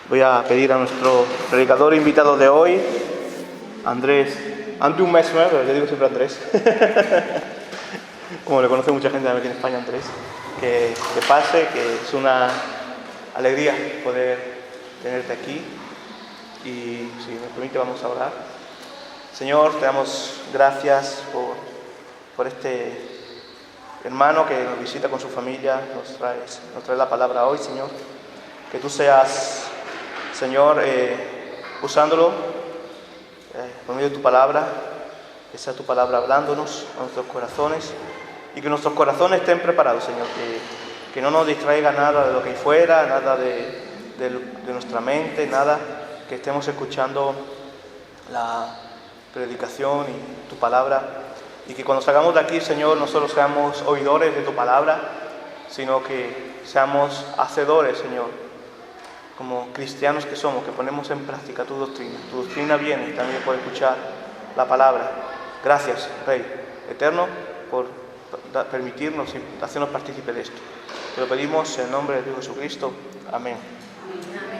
Voy a pedir a nuestro predicador invitado de hoy, Andrew Messmer, pero yo digo siempre Andrés, como le conoce mucha gente aquí en España, Andrés, que pase, que es una alegría poder tenerte aquí. Y si me permite, vamos a orar. Señor, te damos gracias por este hermano que nos visita con su familia, nos trae la palabra hoy, Señor. Que tú seas, Señor, usándolo por medio de tu palabra, que sea tu palabra hablándonos a nuestros corazones y que nuestros corazones estén preparados, Señor, que no nos distraiga nada de lo que hay fuera, nada de nuestra mente, nada, que estemos escuchando la predicación y tu palabra, y que cuando salgamos de aquí, Señor, no solo seamos oidores de tu palabra, sino que seamos hacedores, Señor, como cristianos que somos, que ponemos en práctica tu doctrina. Tu doctrina viene también por escuchar la palabra. Gracias, Rey eterno, por permitirnos y hacernos partícipe de esto. Te lo pedimos en el nombre de Dios Jesucristo. Amén.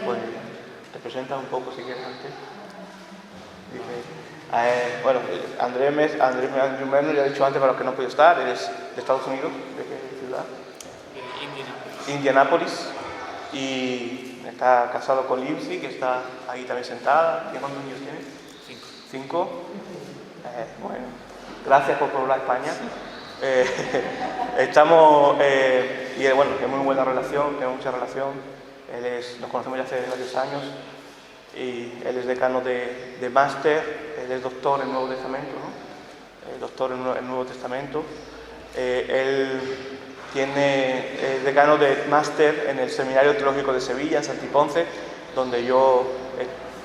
Pues, te presenta un poco si quieres antes. Andrew Messmer, ya he dicho antes para los que no puedo estar, eres de Estados Unidos. ¿De qué ciudad? Indianápolis. Y está casado con Lindsay, que está ahí también sentada. ¿Cuántos niños tiene? 5. Bueno, gracias por hablar España. Estamos, y bueno, que muy buena relación, tenemos mucha relación. Nos conocemos ya hace varios años. Y él es decano de máster, él es doctor en Nuevo Testamento, ¿no? Doctor en Nuevo Testamento. Él es decano de máster en el Seminario Teológico de Sevilla, en Santiponce, donde yo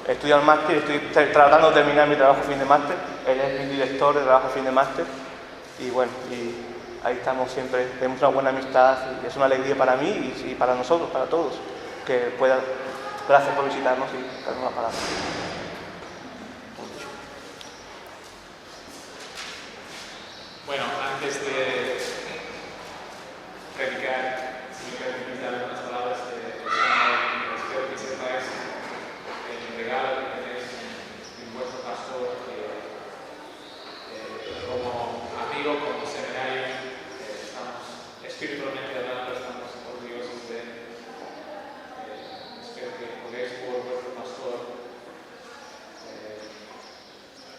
he estudiado el máster y estoy tratando de terminar mi trabajo fin de máster. Él es mi director de trabajo fin de máster. Y bueno, y ahí estamos siempre, tenemos una buena amistad y es una alegría para mí y para nosotros, para todos, que pueda. Gracias por visitarnos y darnos la palabra. Bueno, antes de predicar, si me permitís dar unas palabras de Señor, espero que sepáis el regalo que tenéis en vuestro pastor, que como amigo, como seminario, estamos espiritualmente hablando, estamos orgullosos de él. Espero que podéis por vuestro pastor.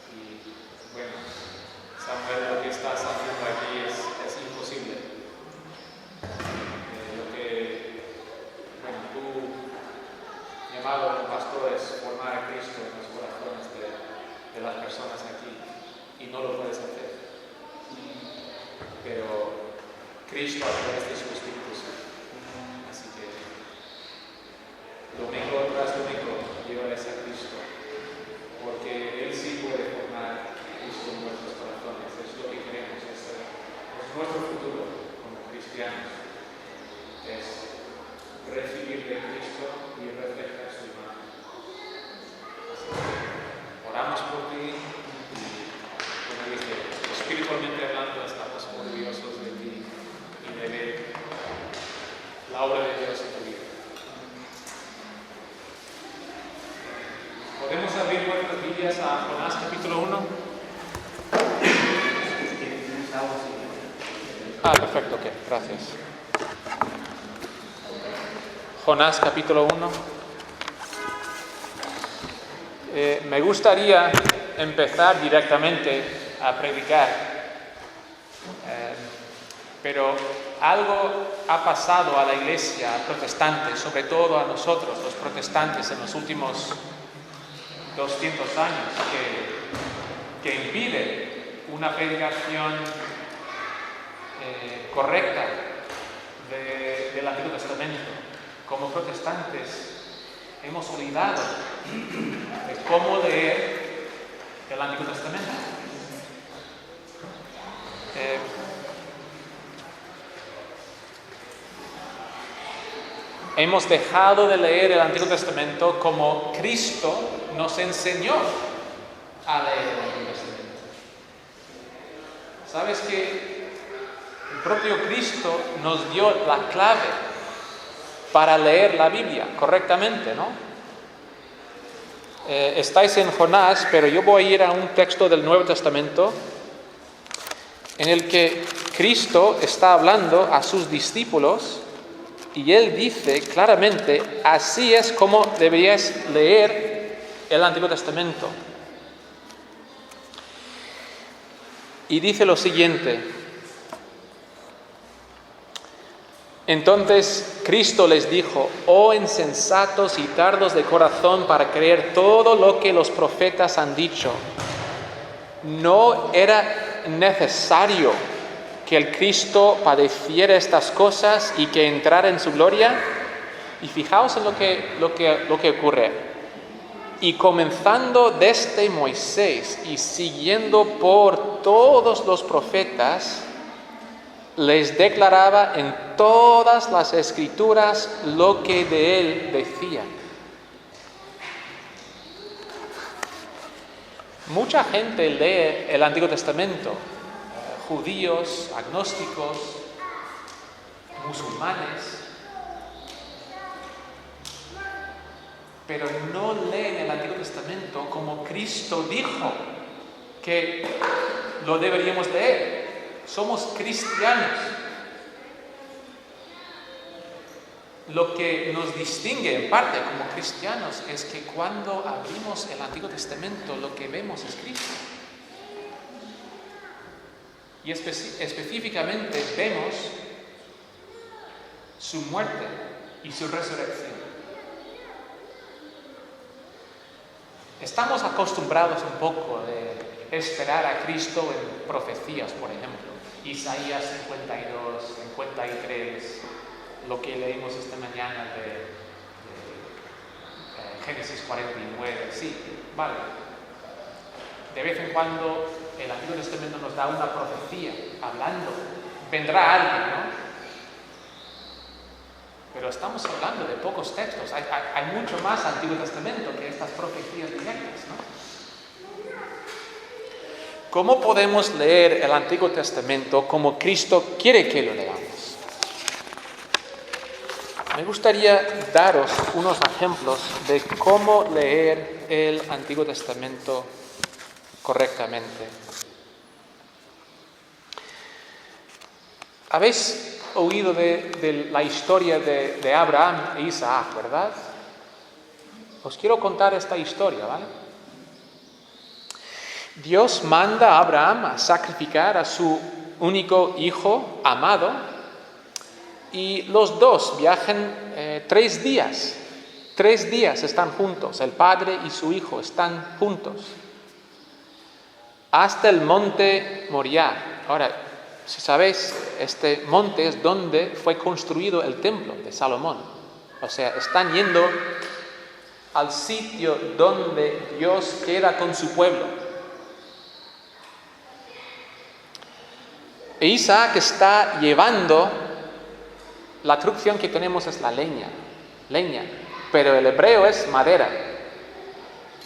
Y bueno, Samuel, lo que estás haciendo aquí es imposible. Tu llamado como pastor es formar a Cristo en los corazones de las personas aquí, y no lo puedes hacer. Pero Cristo a través de su Espíritu Santo. Así que domingo tras domingo llevarles a Cristo, porque Él sí puede formar a Cristo en nuestros corazones. Es lo que queremos, es nuestro futuro como cristianos, es recibir de Cristo y reflejar su imagen. Así que oramos por ti y, como dije, espiritualmente hablando, estamos orgullosos de ti y de ver la obra de Dios en tu vida. ¿Podemos abrir vuestras Biblias a Jonás capítulo 1? Perfecto, ok, gracias. Jonás capítulo 1. Me gustaría empezar directamente a predicar, pero algo ha pasado a la iglesia protestante, sobre todo a nosotros, los protestantes, en los últimos 200 años, que impide una predicación correcta del Antiguo Testamento. Como protestantes hemos olvidado de cómo leer el Antiguo Testamento. Hemos dejado de leer el Antiguo Testamento como Cristo nos enseñó a leer el Antiguo Testamento. ¿Sabes que el propio Cristo nos dio la clave para leer la Biblia correctamente, ¿no? estáis en Jonás, pero yo voy a ir a un texto del Nuevo Testamento en el que Cristo está hablando a sus discípulos y Él dice claramente, así es como deberíais leer el Antiguo Testamento. Y dice lo siguiente: entonces Cristo les dijo, oh insensatos y tardos de corazón para creer todo lo que los profetas han dicho. ¿No era necesario que el Cristo padeciera estas cosas y que entrara en su gloria? Y fijaos en lo que ocurre. Y comenzando desde Moisés y siguiendo por todos los profetas, les declaraba en todas las Escrituras lo que de él decían. Mucha gente lee el Antiguo Testamento, judíos, agnósticos, musulmanes, pero no leen el Antiguo Testamento como Cristo dijo que lo deberíamos leer. Somos cristianos. Lo que nos distingue en parte como cristianos es que cuando abrimos el Antiguo Testamento lo que vemos es Cristo. Y específicamente vemos su muerte y su resurrección. Estamos acostumbrados un poco de esperar a Cristo en profecías, por ejemplo. Isaías 52, 53, lo que leímos esta mañana de Génesis 49, sí, vale. De vez en cuando el Antiguo Testamento nos da una profecía, hablando, vendrá alguien, ¿no? Pero estamos hablando de pocos textos, hay mucho más Antiguo Testamento que estas profecías directas, ¿no? ¿Cómo podemos leer el Antiguo Testamento como Cristo quiere que lo leamos? Me gustaría daros unos ejemplos de cómo leer el Antiguo Testamento correctamente. Habéis oído de la historia de Abraham e Isaac, ¿verdad? Os quiero contar esta historia, ¿vale? Dios manda a Abraham a sacrificar a su único hijo amado y los dos viajan 3 días. 3 días están juntos, el padre y su hijo están juntos hasta el monte Moriah. Ahora, si sabéis, este monte es donde fue construido el templo de Salomón. O sea, están yendo al sitio donde Dios queda con su pueblo. E Isaac está llevando, la traducción que tenemos es la leña, pero el hebreo es madera.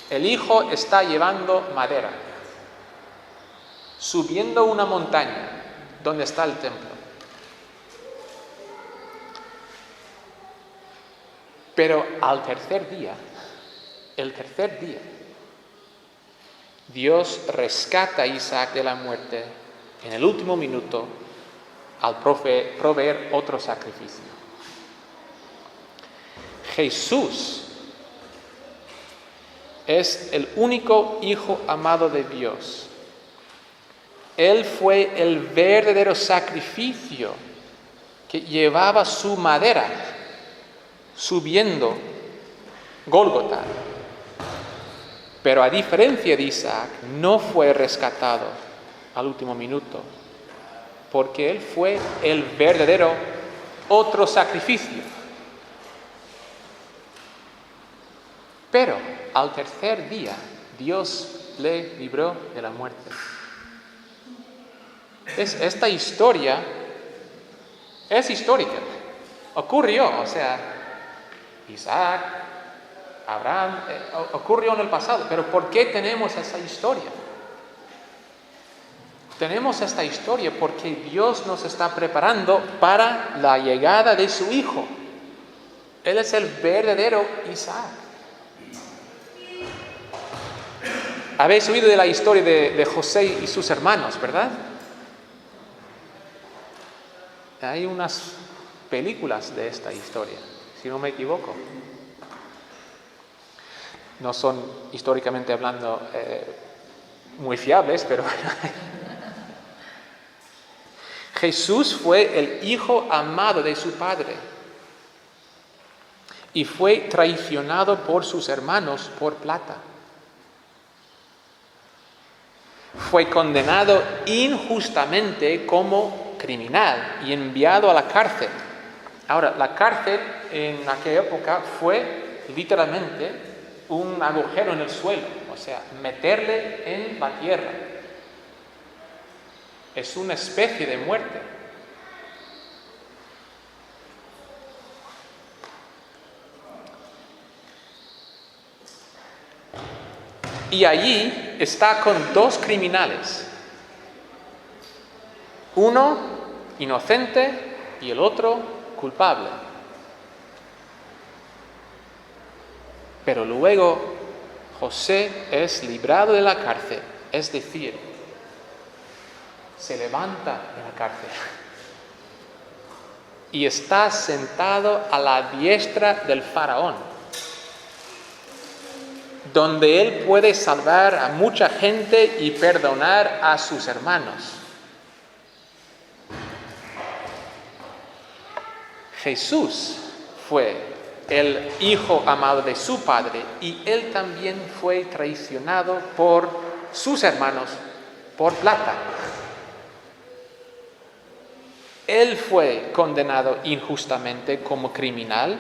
El hijo está llevando madera, subiendo una montaña donde está el templo. Pero el tercer día, Dios rescata a Isaac de la muerte en el último minuto al proveer otro sacrificio. Jesús es el único Hijo amado de Dios. Él fue el verdadero sacrificio que llevaba su madera subiendo Gólgota. Pero a diferencia de Isaac, no fue rescatado al último minuto, porque Él fue el verdadero otro sacrificio. Pero al tercer día, Dios le libró de la muerte. Esta historia es histórica. Ocurrió, o sea, Isaac, Abraham, ocurrió en el pasado. Pero ¿por qué tenemos esa historia? Tenemos esta historia porque Dios nos está preparando para la llegada de su Hijo. Él es el verdadero Isaac. Habéis oído de la historia de José y sus hermanos, ¿verdad? Hay unas películas de esta historia, si no me equivoco. No son, históricamente hablando, muy fiables, pero Jesús fue el hijo amado de su padre y fue traicionado por sus hermanos por plata. Fue condenado injustamente como criminal y enviado a la cárcel. Ahora, la cárcel en aquella época fue literalmente un agujero en el suelo, o sea, meterle en la tierra. Es una especie de muerte. Y allí está con dos criminales. Uno inocente y el otro culpable. Pero luego José es librado de la cárcel, es decir, se levanta de la cárcel y está sentado a la diestra del faraón, donde él puede salvar a mucha gente y perdonar a sus hermanos. Jesús fue el hijo amado de su padre y él también fue traicionado por sus hermanos por plata. Él fue condenado injustamente como criminal.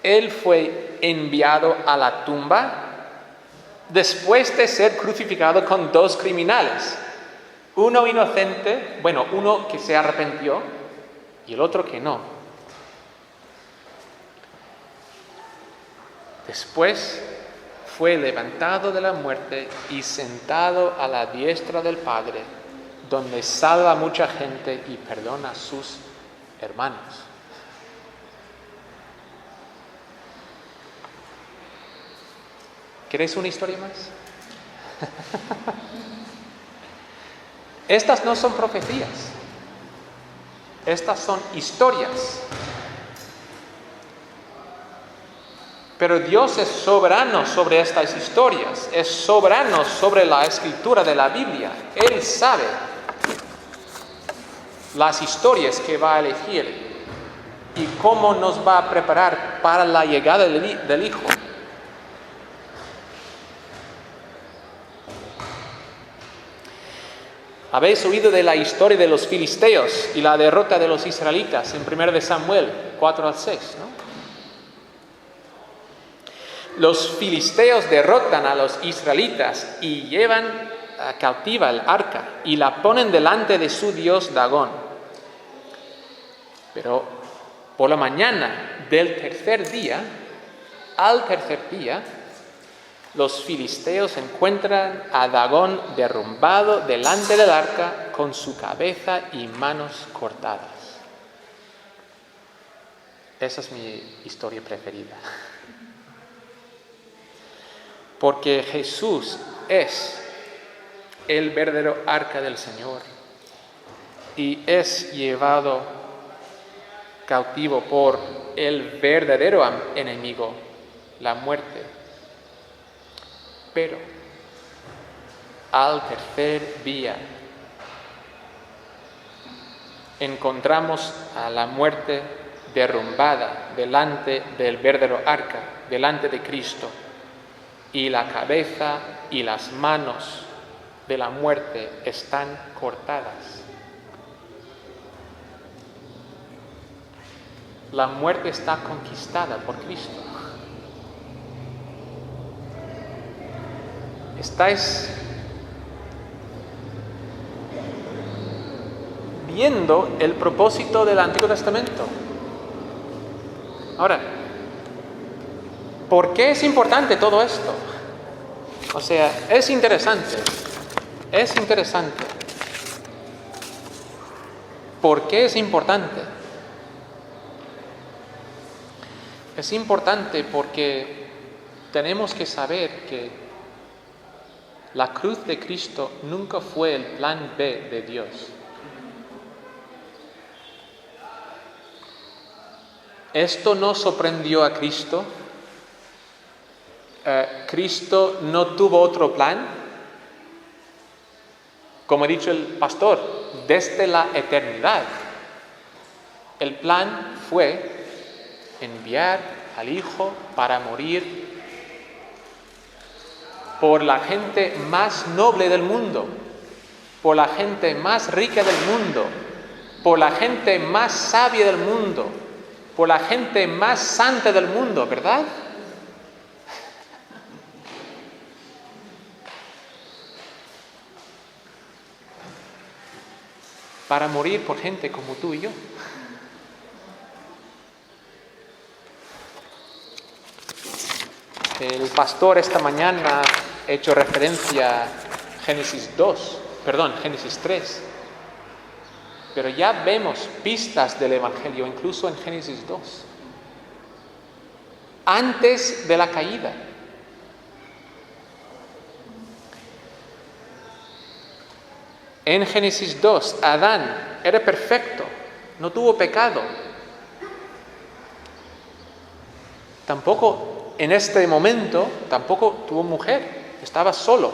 Él fue enviado a la tumba después de ser crucificado con dos criminales. Uno inocente, uno que se arrepintió y el otro que no. Después fue levantado de la muerte y sentado a la diestra del Padre, donde salva a mucha gente y perdona a sus hermanos. ¿Queréis una historia más? Estas no son profecías. Estas son historias. Pero Dios es soberano sobre estas historias, es soberano sobre la escritura de la Biblia. Él sabe las historias que va a elegir y cómo nos va a preparar para la llegada del Hijo. Habéis oído de la historia de los filisteos y la derrota de los israelitas en 1 Samuel 4-6, ¿no? Los filisteos derrotan a los israelitas y llevan cautiva el arca y la ponen delante de su dios Dagón. Pero por la mañana del tercer día, los filisteos encuentran a Dagón derrumbado delante del arca con su cabeza y manos cortadas. Esa es mi historia preferida. Porque Jesús es el verdadero arca del Señor y es llevado cautivo por el verdadero enemigo, la muerte. Pero al tercer día encontramos a la muerte derrumbada delante del verdadero arca, delante de Cristo. Y la cabeza y las manos de la muerte están cortadas. La muerte está conquistada por Cristo. ¿Estáis viendo el propósito del Antiguo Testamento? Ahora, ¿por qué es importante todo esto? O sea, es interesante. ¿Por qué es importante? Es importante porque tenemos que saber que La cruz de Cristo nunca fue el plan B de Dios. Esto no sorprendió a Cristo. Cristo no tuvo otro plan. Como ha dicho el pastor, desde la eternidad, el plan fue enviar al Hijo para morir por la gente más noble del mundo, por la gente más rica del mundo, por la gente más sabia del mundo, por la gente más santa del mundo, ¿verdad? Para morir por gente como tú y yo. El pastor esta mañana ha hecho referencia a Génesis 3. Pero ya vemos pistas del Evangelio, incluso en Génesis 2. Antes de la caída. En Génesis 2, Adán era perfecto, no tuvo pecado. Tampoco en este momento, tampoco tuvo mujer, estaba solo.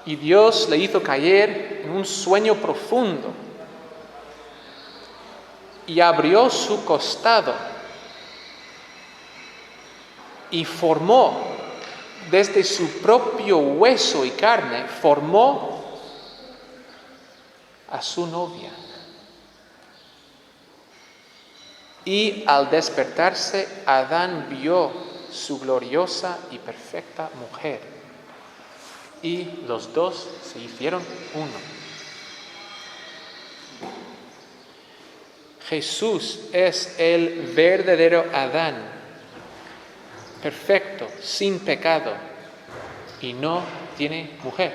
Y Dios le hizo caer en un sueño profundo y abrió su costado y formó desde su propio hueso y carne, formó a su novia. Y al despertarse, Adán vio su gloriosa y perfecta mujer. Y los dos se hicieron uno. Jesús es el verdadero Adán, perfecto, sin pecado, y no tiene mujer.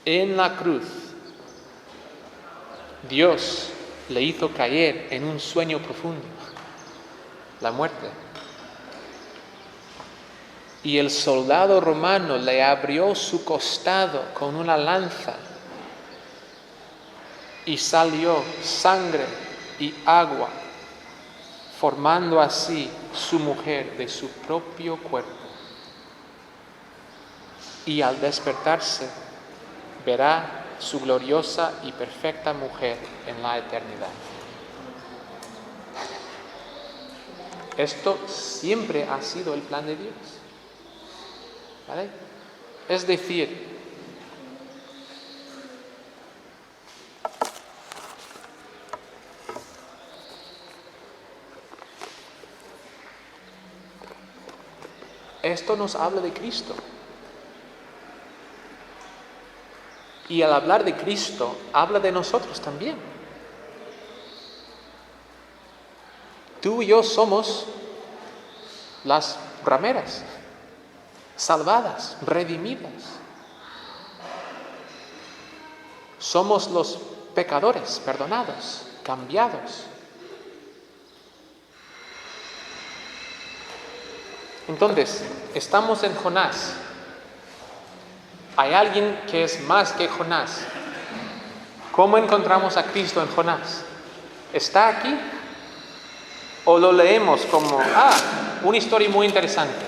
En la cruz, Dios le hizo caer en un sueño profundo, la muerte. Y el soldado romano le abrió su costado con una lanza y salió sangre y agua, formando así su mujer de su propio cuerpo. Y al despertarse, verá su gloriosa y perfecta mujer en la eternidad. Esto siempre ha sido el plan de Dios. ¿Vale? Es decir, esto nos habla de Cristo. Y al hablar de Cristo, habla de nosotros también. Tú y yo somos las rameras, salvadas, redimidas. Somos los pecadores, perdonados, cambiados. Entonces, estamos en Jonás. Hay alguien que es más que Jonás. ¿Cómo encontramos a Cristo en Jonás? ¿Está aquí? ¿O lo leemos como, una historia muy interesante?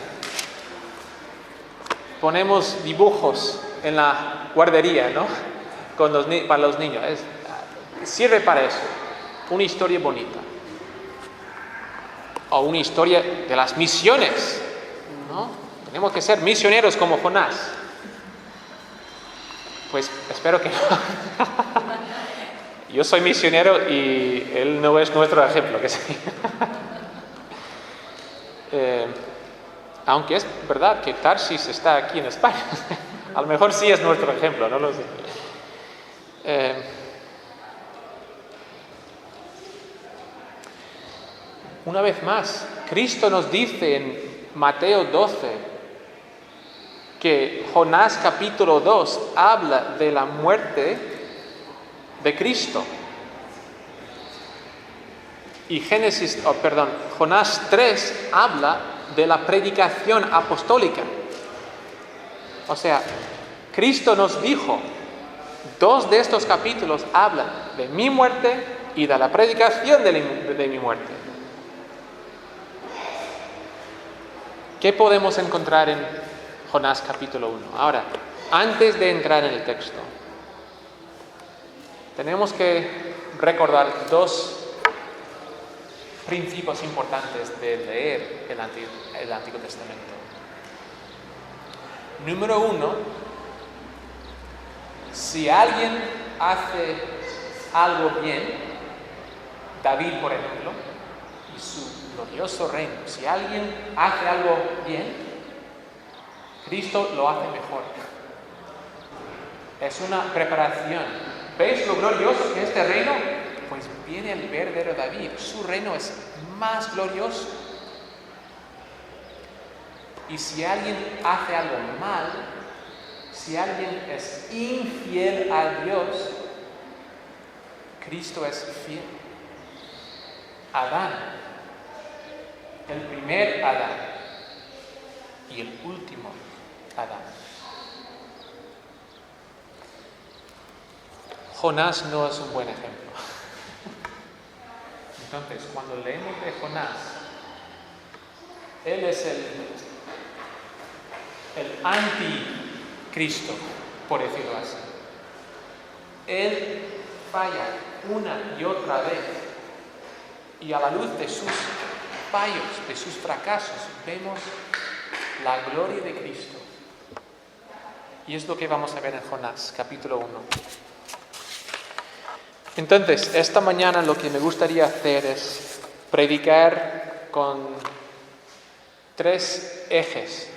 Ponemos dibujos en la guardería, ¿no? Para los niños. Sirve para eso. Una historia bonita. O una historia de las misiones, ¿no? Tenemos que ser misioneros como Jonás. Pues espero que no. Yo soy misionero y él no es nuestro ejemplo, que sí. Aunque es verdad que Tarsis está aquí en España. A lo mejor sí es nuestro ejemplo, no lo sé. Una vez más, Cristo nos dice en Mateo 12 que Jonás capítulo 2 habla de la muerte de Cristo. Y Jonás 3 habla de la predicación apostólica. O sea, Cristo nos dijo, 2 de estos capítulos hablan de mi muerte y de la predicación de mi muerte. ¿Qué podemos encontrar en Jonás capítulo 1? Ahora, antes de entrar en el texto, tenemos que recordar 2 principios importantes de leer el Antiguo Testamento. Número 1, si alguien hace algo bien, David, por ejemplo, y su glorioso reino, si alguien hace algo bien, Cristo lo hace mejor. Es una preparación. ¿Veis lo glorioso que es este reino? Pues viene el verdadero David. Su reino es más glorioso. Y si alguien hace algo mal, si alguien es infiel a Dios, Cristo es fiel. Adán, el primer Adán y el último Adán. Jonás no es un buen ejemplo. Entonces, cuando leemos de Jonás, él es el anticristo, por decirlo así. Él falla una y otra vez, y a la luz de sus fallos, de sus fracasos, vemos la gloria de Cristo. Y es lo que vamos a ver en Jonás, capítulo 1. Entonces, esta mañana lo que me gustaría hacer es predicar con 3 ejes.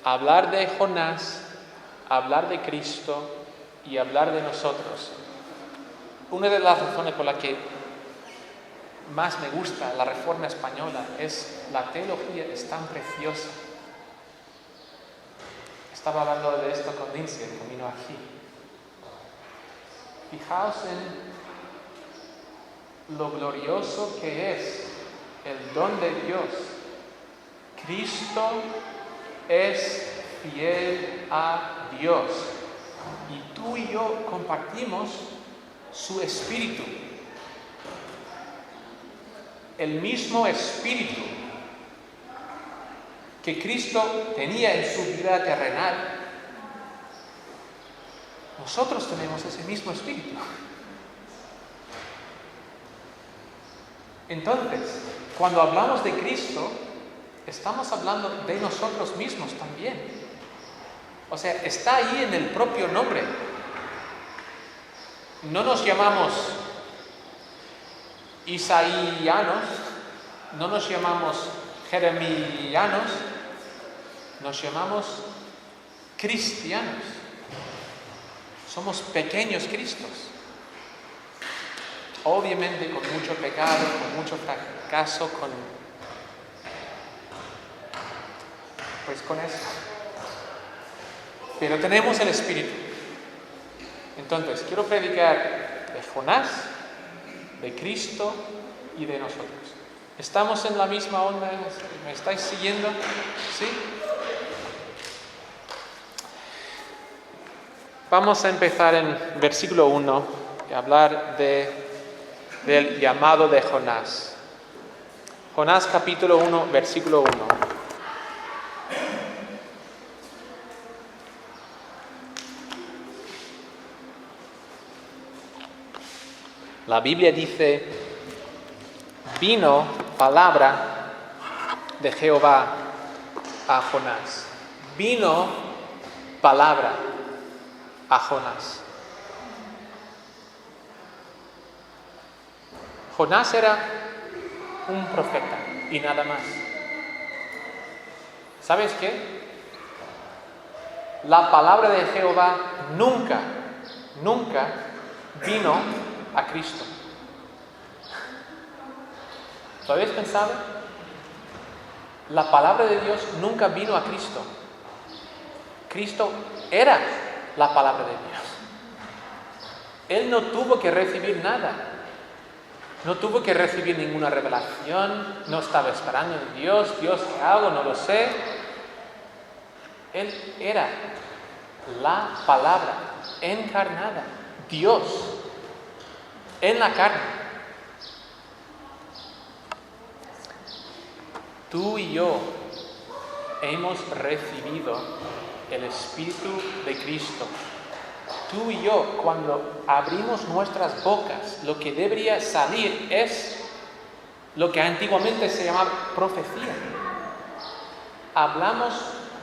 Hablar de Jonás, hablar de Cristo y hablar de nosotros. Una de las razones por las que más me gusta la Reforma Española es la teología es tan preciosa. Estaba hablando de esto con Lindsay en camino aquí. Fijaos en lo glorioso que es el don de Dios. Cristo es fiel a Dios y tú y yo compartimos su espíritu. El mismo espíritu que Cristo tenía en su vida terrenal, nosotros tenemos ese mismo espíritu. Entonces, cuando hablamos de Cristo, estamos hablando de nosotros mismos también. O sea, está ahí en el propio nombre. No nos llamamos isaíanos, no nos llamamos jeremianos, nos llamamos cristianos. Somos pequeños Cristos. Obviamente con mucho pecado, con mucho fracaso, con eso. Pero tenemos el Espíritu. Entonces, quiero predicar de Jonás, de Cristo y de nosotros. ¿Estamos en la misma onda? ¿Me estáis siguiendo? ¿Sí? Vamos a empezar en versículo 1 y hablar del llamado de Jonás. Jonás capítulo 1, versículo 1. La Biblia dice, vino palabra de Jehová a Jonás. Vino palabra a Jonás. Jonás era un profeta y nada más. ¿Sabes qué? La palabra de Jehová nunca vino a Cristo. ¿Lo habéis pensado? La palabra de Dios nunca vino a Cristo. Cristo era la palabra de Dios. Él no tuvo que recibir nada. No tuvo que recibir ninguna revelación, no estaba esperando en Dios, ¿qué hago? No lo sé. Él era la palabra encarnada, Dios, en la carne. Tú y yo hemos recibido el Espíritu de Cristo. Tú y yo, cuando abrimos nuestras bocas, lo que debería salir es lo que antiguamente se llamaba profecía. Hablamos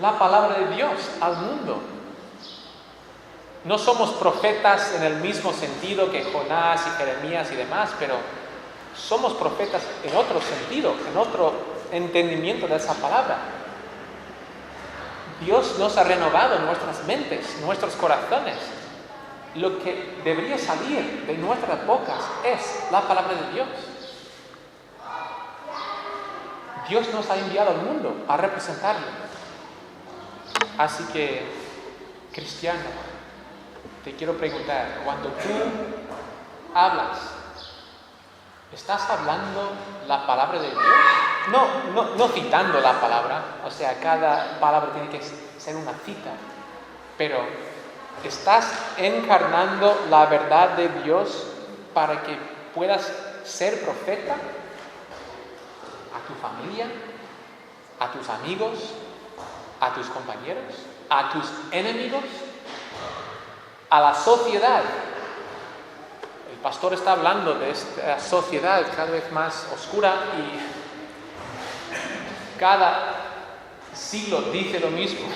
la palabra de Dios al mundo. No somos profetas en el mismo sentido que Jonás y Jeremías y demás, pero somos profetas en otro sentido, en otro entendimiento de esa palabra. Dios nos ha renovado nuestras mentes, nuestros corazones. Lo que debería salir de nuestras bocas es la palabra de Dios. Dios nos ha enviado al mundo a representarlo. Así que, cristiano, te quiero preguntar, cuando tú hablas, ¿estás hablando la palabra de Dios? No citando la palabra, o sea, cada palabra tiene que ser una cita, pero ¿estás encarnando la verdad de Dios para que puedas ser profeta a tu familia, a tus amigos, a tus compañeros, a tus enemigos, a la sociedad? El pastor está hablando de esta sociedad cada vez más oscura y cada siglo dice lo mismo.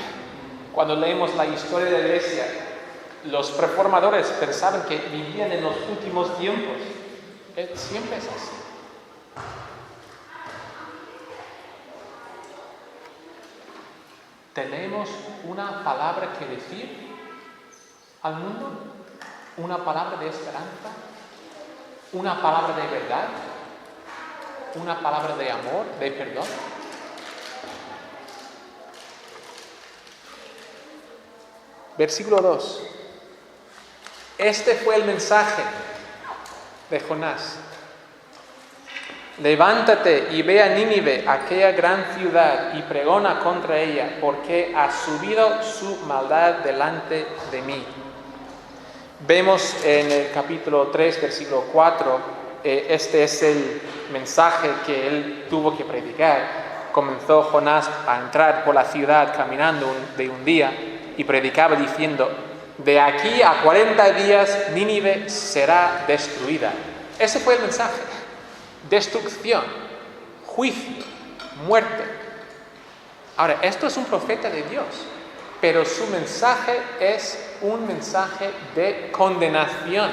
Cuando leemos la historia de la iglesia, los reformadores pensaban que vivían en los últimos tiempos. Siempre es así. ¿Tenemos una palabra que decir al mundo? ¿Una palabra de esperanza? ¿Una palabra de verdad? ¿Una palabra de amor, de perdón? Versículo 2. Este fue el mensaje de Jonás. Levántate y ve a Nínive, aquella gran ciudad, y pregona contra ella, porque ha subido su maldad delante de mí. Vemos en el capítulo 3, versículo 4, este es el mensaje que él tuvo que predicar. Comenzó Jonás a entrar por la ciudad caminando de un día y predicaba diciendo: de aquí a 40 días Nínive será destruida. Ese fue el mensaje. Destrucción, juicio, muerte. Ahora, esto es un profeta de Dios, pero su mensaje es un mensaje de condenación,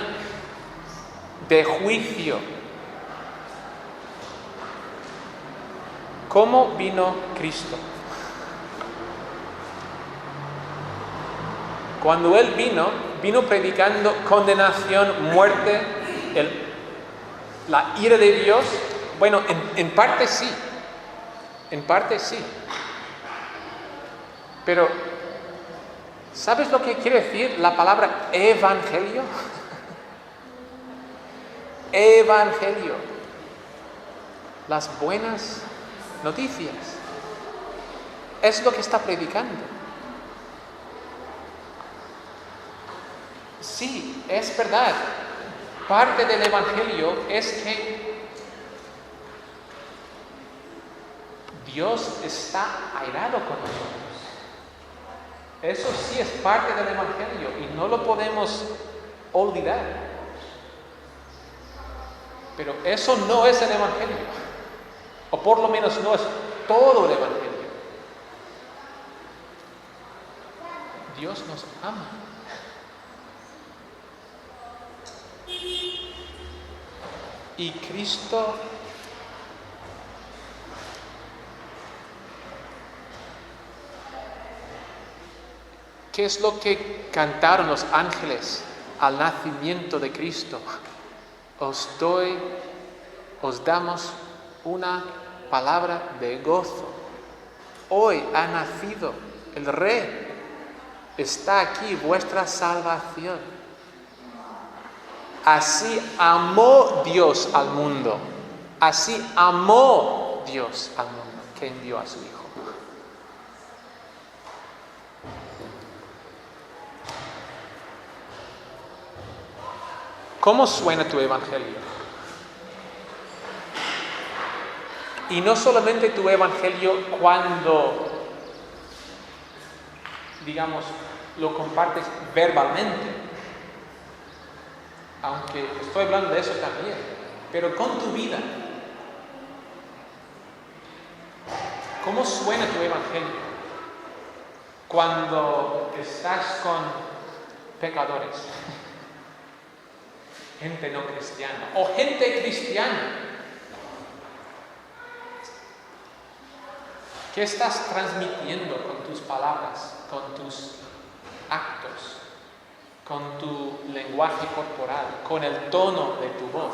de juicio. ¿Cómo vino Cristo? Cuando Él vino predicando condenación, muerte, la ira de Dios. Bueno, en parte sí, pero ¿sabes lo que quiere decir la palabra evangelio? Evangelio, las buenas noticias, es lo que está predicando. Sí, es verdad. Parte del evangelio es que Dios está airado con nosotros. Eso sí es parte del evangelio y no lo podemos olvidar. Pero eso no es el evangelio, o por lo menos no es todo el evangelio. Dios nos ama. Y Cristo ¿qué es lo que cantaron los ángeles al nacimiento de Cristo? Os damos una palabra de gozo. Hoy ha nacido el Rey. Está aquí vuestra salvación. Así amó Dios al mundo. Así amó Dios al mundo, que envió a su Hijo. ¿Cómo suena tu evangelio? Y no solamente tu evangelio cuando, digamos, lo compartes verbalmente, aunque estoy hablando de eso también, pero con tu vida. ¿Cómo suena tu evangelio cuando estás con pecadores? Gente no cristiana o gente cristiana. ¿Qué estás transmitiendo con tus palabras, con tus actos, con tu lenguaje corporal, con el tono de tu voz,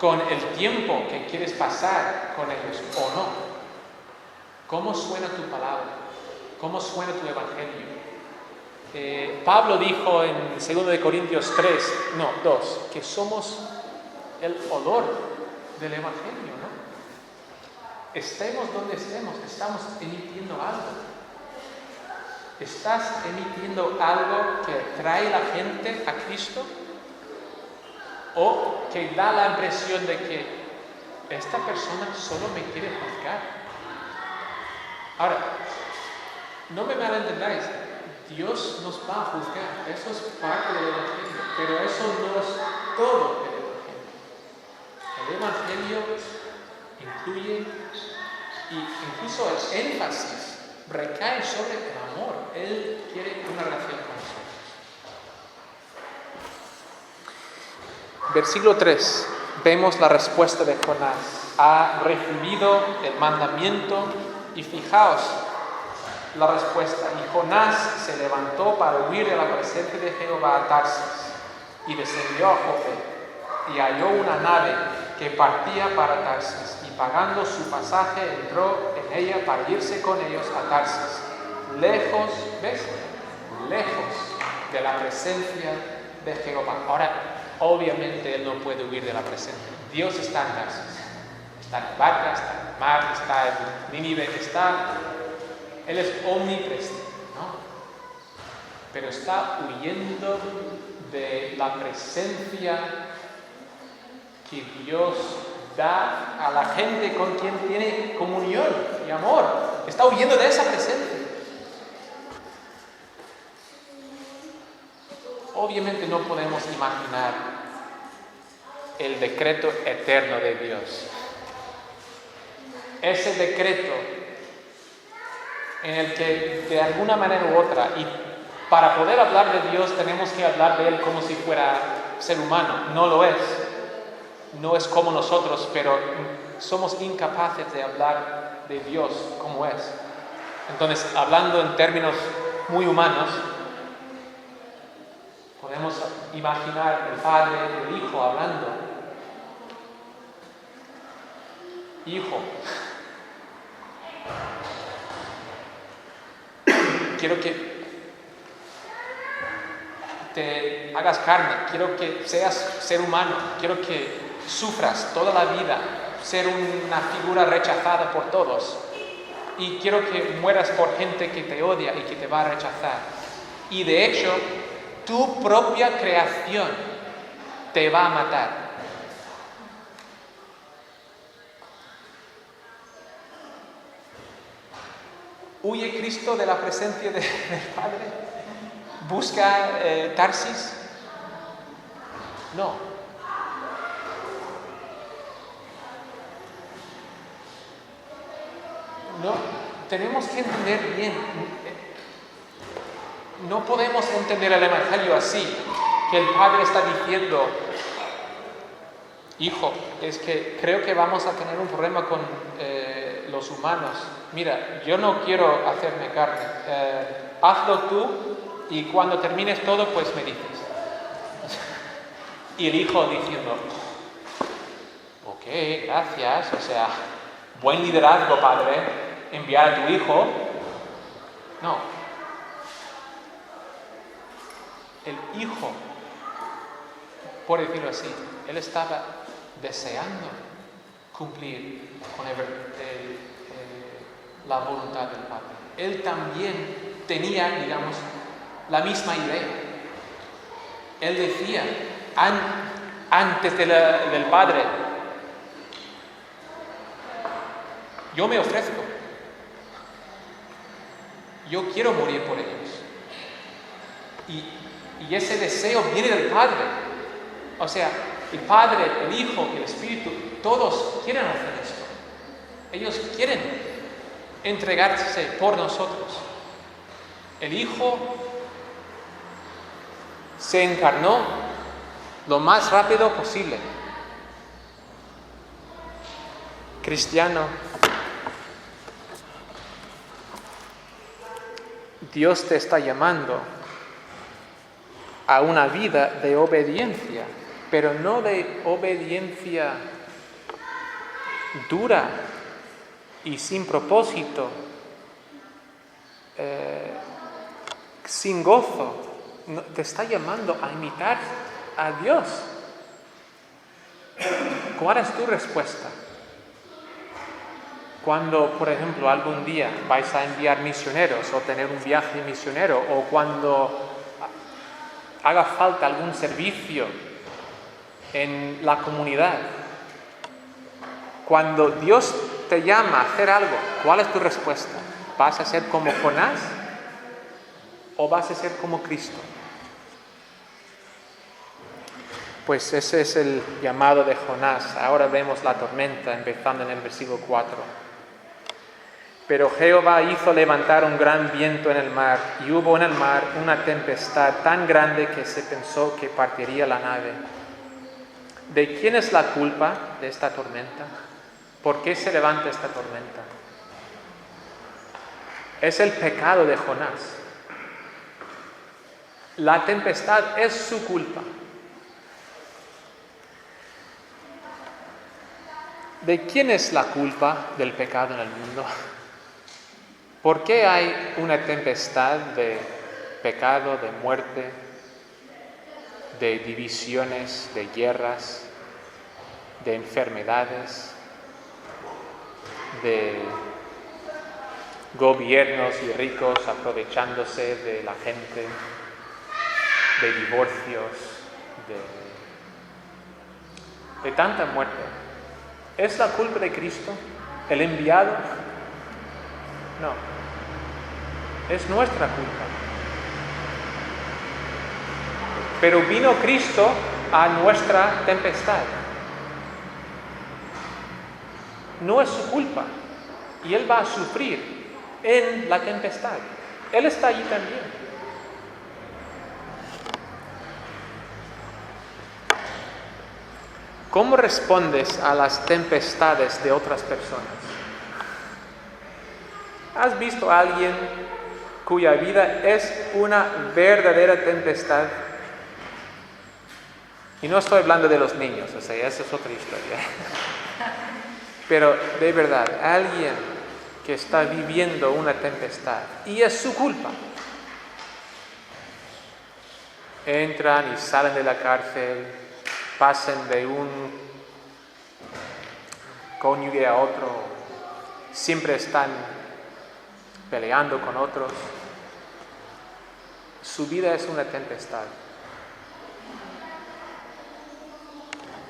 con el tiempo que quieres pasar con ellos o no? ¿Cómo suena tu palabra? ¿Cómo suena tu evangelio? Pablo dijo en 2 Corintios 2, que somos el olor del evangelio, ¿no? Estemos donde estemos, estamos emitiendo algo. ¿Estás emitiendo algo que trae la gente a Cristo? ¿O que da la impresión de que esta persona solo me quiere juzgar? Ahora, no me malentendáis, Dios nos va a juzgar, eso es parte del evangelio, pero eso no es todo el evangelio. El evangelio incluye y incluso el énfasis recae sobre el amor. Él quiere una relación con nosotros. Versículo 3, vemos la respuesta de Jonás. Ha recibido el mandamiento y fijaos la respuesta. Y Jonás se levantó para huir de la presencia de Jehová a Tarsis y descendió a Jope y halló una nave que partía para Tarsis y pagando su pasaje entró en ella para irse con ellos a Tarsis, lejos, ¿ves? Lejos de la presencia de Jehová. Ahora, obviamente él no puede huir de la presencia. Dios está en Tarsis, está en la barca, está en el mar, está en Nínive, Él es omnipresente, ¿no? Pero está huyendo de la presencia que Dios da a la gente con quien tiene comunión y amor. Está huyendo de esa presencia. Obviamente no podemos imaginar el decreto eterno de Dios. Ese decreto en el que de alguna manera u otra, y para poder hablar de Dios tenemos que hablar de Él como si fuera ser humano. No lo es. No es como nosotros, pero somos incapaces de hablar de Dios como es. Entonces, hablando en términos muy humanos, podemos imaginar el Padre y el Hijo hablando. Hijo, quiero que te hagas carne, quiero que seas ser humano, quiero que sufras toda la vida, ser una figura rechazada por todos, y quiero que mueras por gente que te odia y que te va a rechazar. Y de hecho, tu propia creación te va a matar. ¿Huye Cristo de la presencia del Padre? ¿Busca Tarsis? No. No, tenemos que entender bien. No podemos entender el Evangelio así, que el Padre está diciendo: hijo, es que creo que vamos a tener un problema con los humanos. Mira, yo no quiero hacerme carne. Hazlo tú y cuando termines todo, pues me dices. Y el hijo diciendo: ok, gracias, o sea, buen liderazgo, padre, enviar a tu hijo. No. el Hijo, por decirlo así, Él estaba deseando cumplir con la voluntad del Padre. Él también tenía, digamos, la misma idea. Él decía, antes del Padre, yo me ofrezco. Yo quiero morir por ellos. Y ese deseo viene del Padre. O sea, el Padre, el Hijo y el Espíritu, todos quieren hacer esto. Ellos quieren entregarse por nosotros. El Hijo se encarnó lo más rápido posible. Cristiano, Dios te está llamando a una vida de obediencia, pero no de obediencia dura y sin propósito, sin gozo. Te está llamando a imitar a Dios. ¿Cuál es tu respuesta? Cuando, por ejemplo, algún día vais a enviar misioneros o tener un viaje misionero, o cuando haga falta algún servicio en la comunidad, cuando Dios te llama a hacer algo, ¿cuál es tu respuesta? ¿Vas a ser como Jonás o vas a ser como Cristo? Pues ese es el llamado de Jonás. Ahora vemos la tormenta, empezando en el versículo 4. Pero Jehová hizo levantar un gran viento en el mar, y hubo en el mar una tempestad tan grande que se pensó que partiría la nave. ¿De quién es la culpa de esta tormenta? ¿Por qué se levanta esta tormenta? Es el pecado de Jonás. La tempestad es su culpa. ¿De quién es la culpa del pecado en el mundo? ¿Por qué hay una tempestad de pecado, de muerte, de divisiones, de guerras, de enfermedades, de gobiernos y ricos aprovechándose de la gente, de divorcios, de tanta muerte? ¿Es la culpa de Cristo, el enviado? No. Es nuestra culpa. Pero vino Cristo a nuestra tempestad. No es su culpa. Y Él va a sufrir en la tempestad. Él está allí también. ¿Cómo respondes a las tempestades de otras personas? ¿Has visto a alguien cuya vida es una verdadera tempestad? Y no estoy hablando de los niños, o sea, esa es otra historia. Pero de verdad, alguien que está viviendo una tempestad y es su culpa. Entran y salen de la cárcel, pasan de un cónyuge a otro, siempre están peleando con otros. Su vida es una tempestad.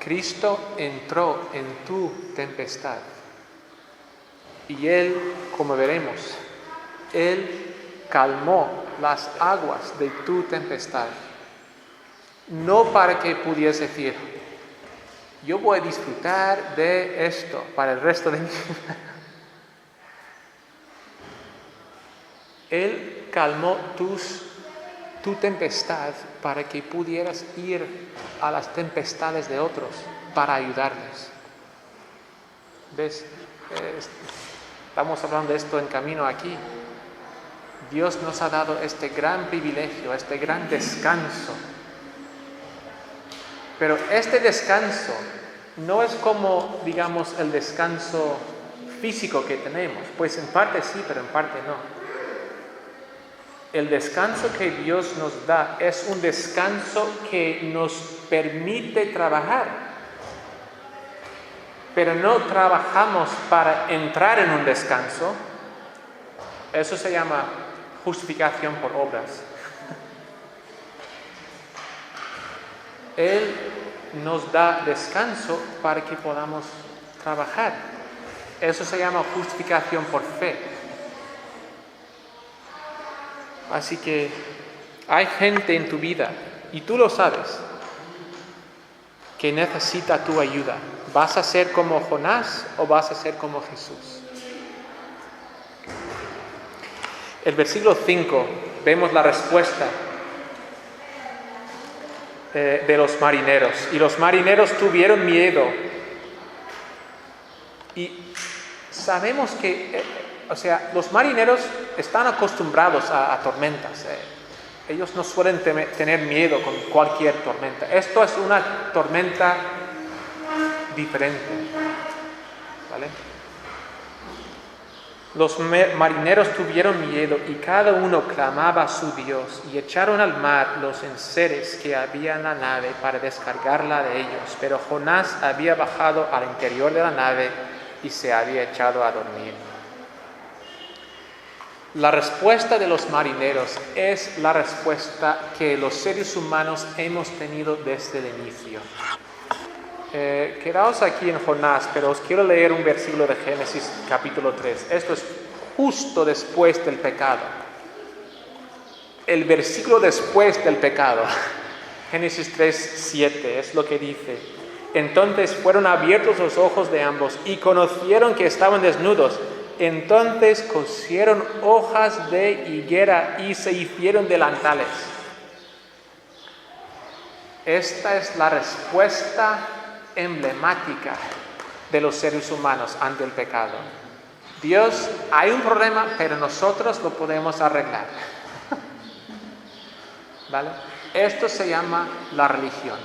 Cristo entró en tu tempestad y Él, como veremos, Él calmó las aguas de tu tempestad. No para que pudieras decir, yo voy a disfrutar de esto para el resto de mi vida. Él calmó tu tempestad para que pudieras ir a las tempestades de otros para ayudarles. ¿Ves? Estamos hablando de esto en camino aquí. Dios nos ha dado este gran privilegio, este gran descanso. Pero este descanso no es como, digamos, el descanso físico que tenemos. Pues en parte sí, pero en parte no. el descanso que Dios nos da es un descanso que nos permite trabajar. Pero no trabajamos para entrar en un descanso. Eso se llama justificación por obras. Él nos da descanso para que podamos trabajar. Eso se llama justificación por fe. Así que hay gente en tu vida, y tú lo sabes, que necesita tu ayuda. ¿Vas a ser como Jonás o vas a ser como Jesús? El versículo 5, vemos la respuesta de los marineros. Y los marineros tuvieron miedo. Y sabemos que, los marineros están acostumbrados a tormentas. Ellos no suelen tener miedo con cualquier tormenta. Esto es una tormenta diferente. ¿Vale? Los marineros tuvieron miedo y cada uno clamaba a su Dios y echaron al mar los enseres que había en la nave para descargarla de ellos. Pero Jonás había bajado al interior de la nave y se había echado a dormir. La respuesta de los marineros es la respuesta que los seres humanos hemos tenido desde el inicio. Quedaos aquí en Jonás, pero os quiero leer un versículo de Génesis capítulo 3. Esto es justo después del pecado. El versículo después del pecado. Génesis 3, 7 es lo que dice. Entonces fueron abiertos los ojos de ambos y conocieron que estaban desnudos. Entonces cosieron hojas de higuera y se hicieron delantales. Esta es la respuesta emblemática de los seres humanos ante el pecado. Dios, hay un problema, pero nosotros lo podemos arreglar. ¿Vale? Esto se llama la religión.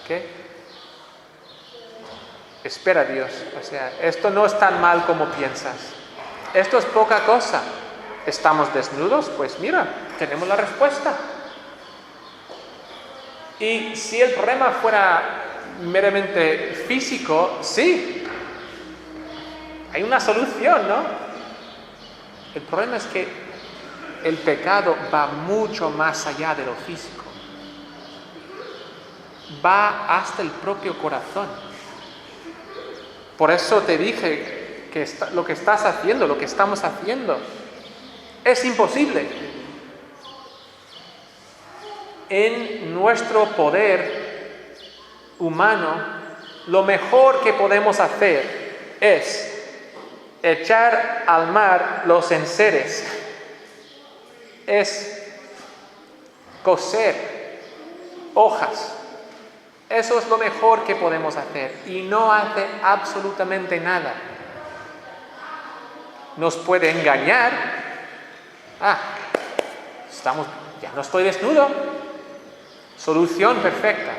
¿Ok? Espera, Dios, esto no es tan mal como piensas. Esto es poca cosa. ¿Estamos desnudos? Pues mira, tenemos la respuesta. Y si el problema fuera meramente físico, sí, hay una solución, ¿no? El problema es que el pecado va mucho más allá de lo físico. Va hasta el propio corazón. Por eso te dije que lo que estás haciendo, lo que estamos haciendo, es imposible. En nuestro poder humano, lo mejor que podemos hacer es echar al mar los enseres, es coser hojas. Eso es lo mejor que podemos hacer y no hace absolutamente nada. Nos puede engañar. Ya no estoy desnudo. Solución perfecta.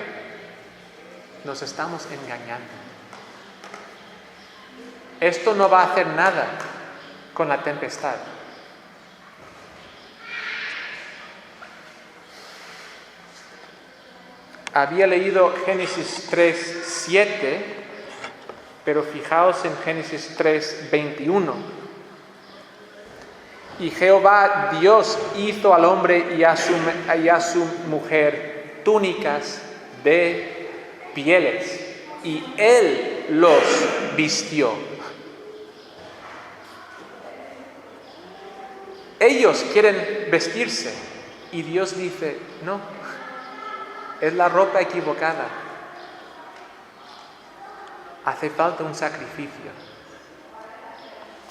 Nos estamos engañando. Esto no va a hacer nada con la tempestad. Había leído Génesis 3, 7, pero fijaos en Génesis 3, 21. Y Jehová Dios hizo al hombre y a su mujer túnicas de pieles, y él los vistió. Ellos quieren vestirse, y Dios dice, no, es la ropa equivocada. Hace falta un sacrificio,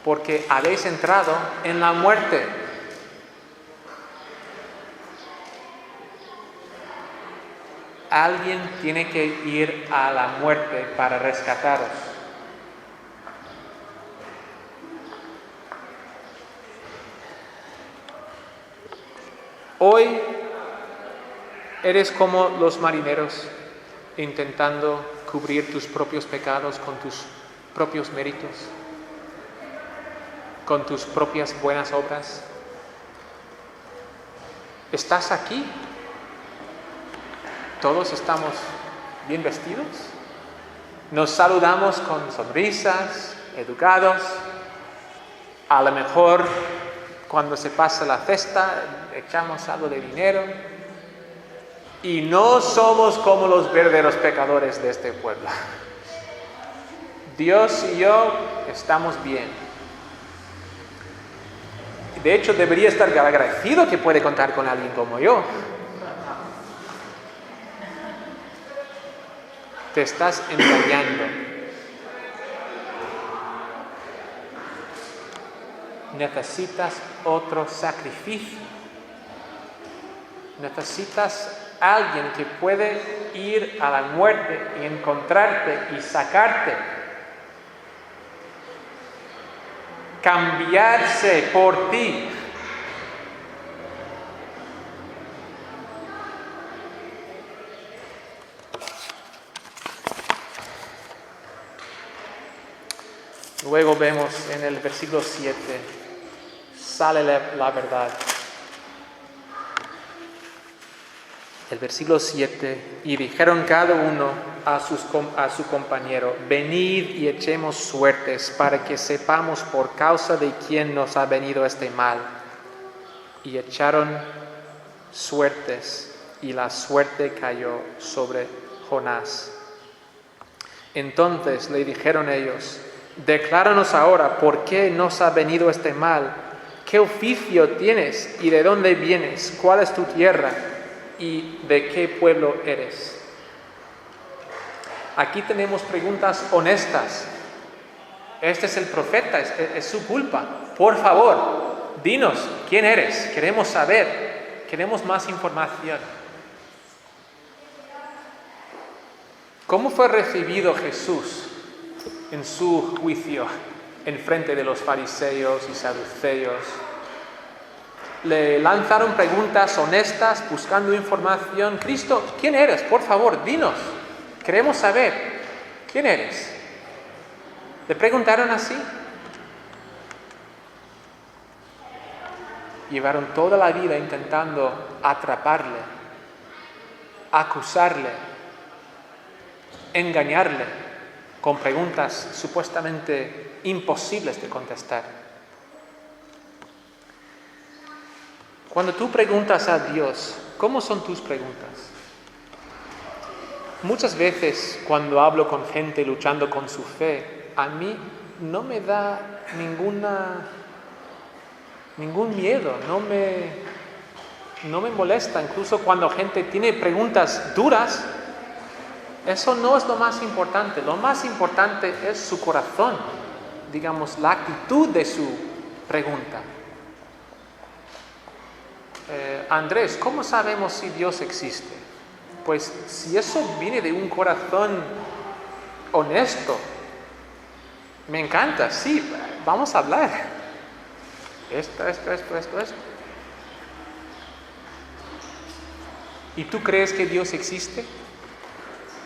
porque habéis entrado en la muerte. Alguien tiene que ir a la muerte para rescataros. Hoy eres como los marineros, intentando cubrir tus propios pecados con tus propios méritos, con tus propias buenas obras. ¿Estás aquí? ¿Todos estamos bien vestidos? Nos saludamos con sonrisas, educados. A lo mejor cuando se pasa la cesta echamos algo de dinero. Y no somos como los verdaderos pecadores de este pueblo. Dios y yo estamos bien. De hecho, debería estar agradecido que puede contar con alguien como yo. Te estás engañando. Necesitas otro sacrificio. Necesitas alguien que puede ir a la muerte y encontrarte y sacarte. Cambiarse por ti. Luego vemos en el versículo 7, sale la verdad. El versículo 7, y dijeron cada uno a su compañero, venid y echemos suertes para que sepamos por causa de quién nos ha venido este mal. Y echaron suertes, y la suerte cayó sobre Jonás. Entonces le dijeron ellos, decláranos ahora por qué nos ha venido este mal, qué oficio tienes y de dónde vienes, cuál es tu tierra y de qué pueblo eres. Aquí tenemos preguntas honestas. Este es el profeta, es su culpa. Por favor, dinos quién eres, queremos saber, queremos más información. ¿Cómo fue recibido Jesús en su juicio en frente de los fariseos y saduceos? Le lanzaron preguntas honestas, buscando información. Cristo, ¿quién eres? Por favor, dinos. Queremos saber. ¿Quién eres? Le preguntaron así. Llevaron toda la vida intentando atraparle, acusarle, engañarle con preguntas supuestamente imposibles de contestar. Cuando tú preguntas a Dios, ¿cómo son tus preguntas? Muchas veces cuando hablo con gente luchando con su fe, a mí no me da ningún miedo, no me molesta. Incluso cuando gente tiene preguntas duras, eso no es lo más importante. Lo más importante es su corazón, digamos, la actitud de su pregunta. Andrés, ¿cómo sabemos si Dios existe? Pues si eso viene de un corazón honesto, me encanta, sí, vamos a hablar. Esto. ¿Y tú crees que Dios existe?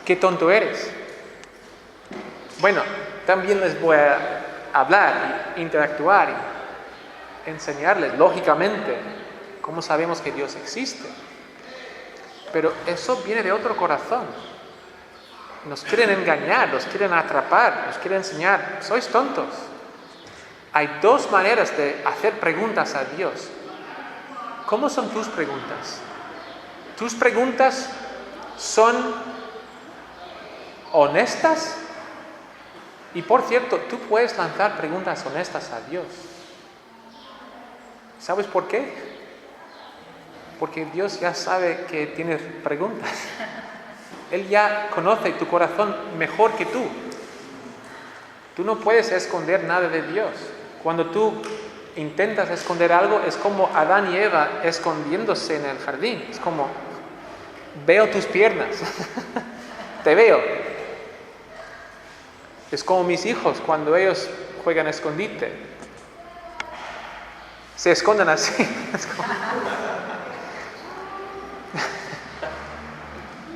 ¡Qué tonto eres! Bueno, también les voy a hablar, interactuar y enseñarles, lógicamente, cómo sabemos que Dios existe. Pero eso viene de otro corazón. Nos quieren engañar, nos quieren atrapar, nos quieren enseñar, sois tontos. Hay dos maneras de hacer preguntas a Dios. ¿Cómo son tus preguntas? ¿Tus preguntas son honestas? Y por cierto, tú puedes lanzar preguntas honestas a Dios. ¿Sabes por qué? Porque Dios ya sabe que tienes preguntas. Él ya conoce tu corazón mejor que tú. Tú no puedes esconder nada de Dios. Cuando tú intentas esconder algo, es como Adán y Eva escondiéndose en el jardín. Es como, veo tus piernas, te veo. Es como mis hijos cuando ellos juegan a escondite. Se esconden así. Es como,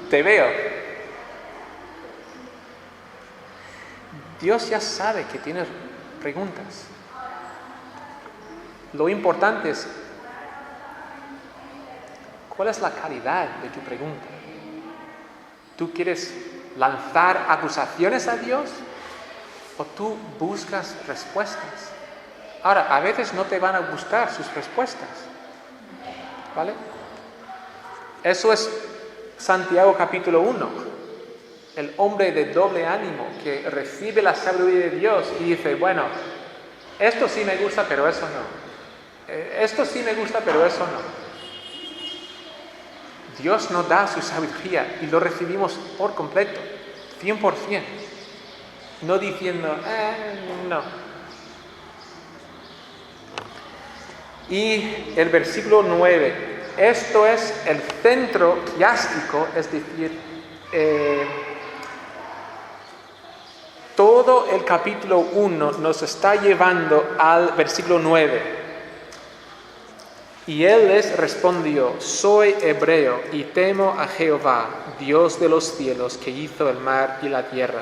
te veo. Dios ya sabe que tienes preguntas. Lo importante es ¿Cuál es la calidad de tu pregunta? ¿Tú quieres lanzar acusaciones a Dios o tú buscas respuestas? Ahora, a veces no te van a gustar sus respuestas, ¿vale? Eso es Santiago capítulo 1. El hombre de doble ánimo que recibe la sabiduría de Dios y dice, bueno, esto sí me gusta, pero eso no. Esto sí me gusta, pero eso no. Dios nos da su sabiduría y lo recibimos por completo, 100%. No diciendo, no. Y el versículo 9. Esto es el centro quiástico, es decir, todo el capítulo 1 nos está llevando al versículo 9. Y él les respondió, soy hebreo y temo a Jehová, Dios de los cielos, que hizo el mar y la tierra.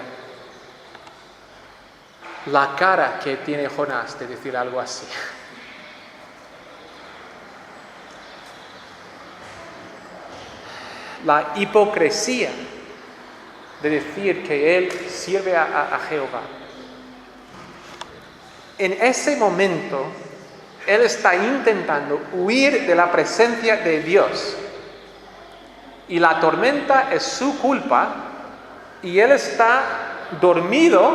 La cara que tiene Jonás de decir algo así. La hipocresía de decir que él sirve a Jehová. En ese momento, él está intentando huir de la presencia de Dios. Y la tormenta es su culpa. Y él está dormido.